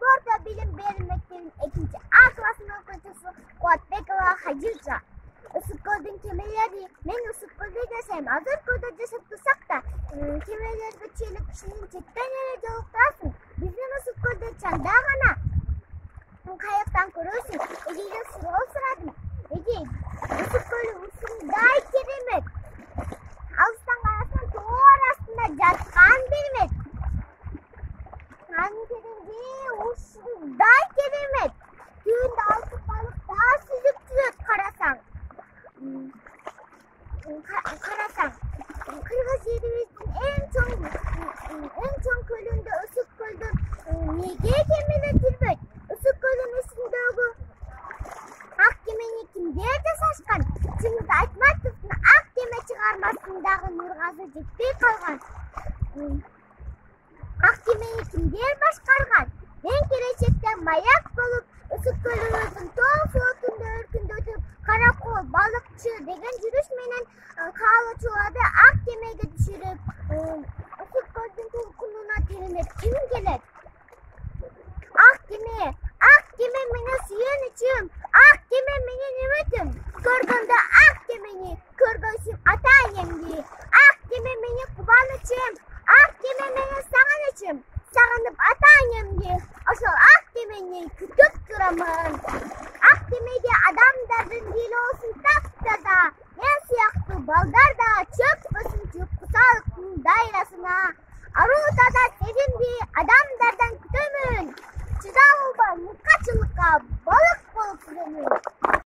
Porta Bilim Mektebi'nin 2. A klasının öğrencisi Kuatbekova Hacıca. Isık kemeleri, men ısık desem, hazır koda cesatlısaq da, kemeler ve çelik kişinin çekten yere joluktasın. Bizim ısık koda çanda gana. Kayaktan көрөсүң. Эгеде суроо сурадым. Эге ысык көлү ушундай керемет. Алыстан карасаң тоор астында жаткан бермек. Анткени ушундай керемет. Түбүндө алтын балык да сүзүп жүрөт карасаң. Кыргыз элибиздин эң чоң көлүндө ысык көлдө неге кемелер жүрбөйт? Isık Göl'ün üstündeki ak gemeni kimler жасашкан? Чынды Айтматовдун ак кеме чыгармасындагы Нургазы жетпей калган. Ак кемени kimler башкарган? Мен келечекте маяк болуп, Ысык Көлүбүздүн тоо флотунда өркүндөтүп, каракол, балыкчы деген жүрүш менен каалоочуларды ак кемеге түшүрүп, Ысык Көлдүн толкунуна теренет ким келет? Ak keme meni suyanычым, ak keme meni ümitim. Көргөндө ак кемени көргөсүм ата энемди. Ак кеме мени кубанычым, ак кеме мени сагынычым. Сагынып ата энемди. Ошол ак кемени күтүп турамын. Ак кемеге адамдардын дили болсун таптада. Мен сыяктуу балдар да чөкпөсүнчү кусалыктын дайрасына. Арутада сезимди адамдардан күтөмүн. Чыдамдуулукка, мукачылыкка, балык болуп жүрөмүн.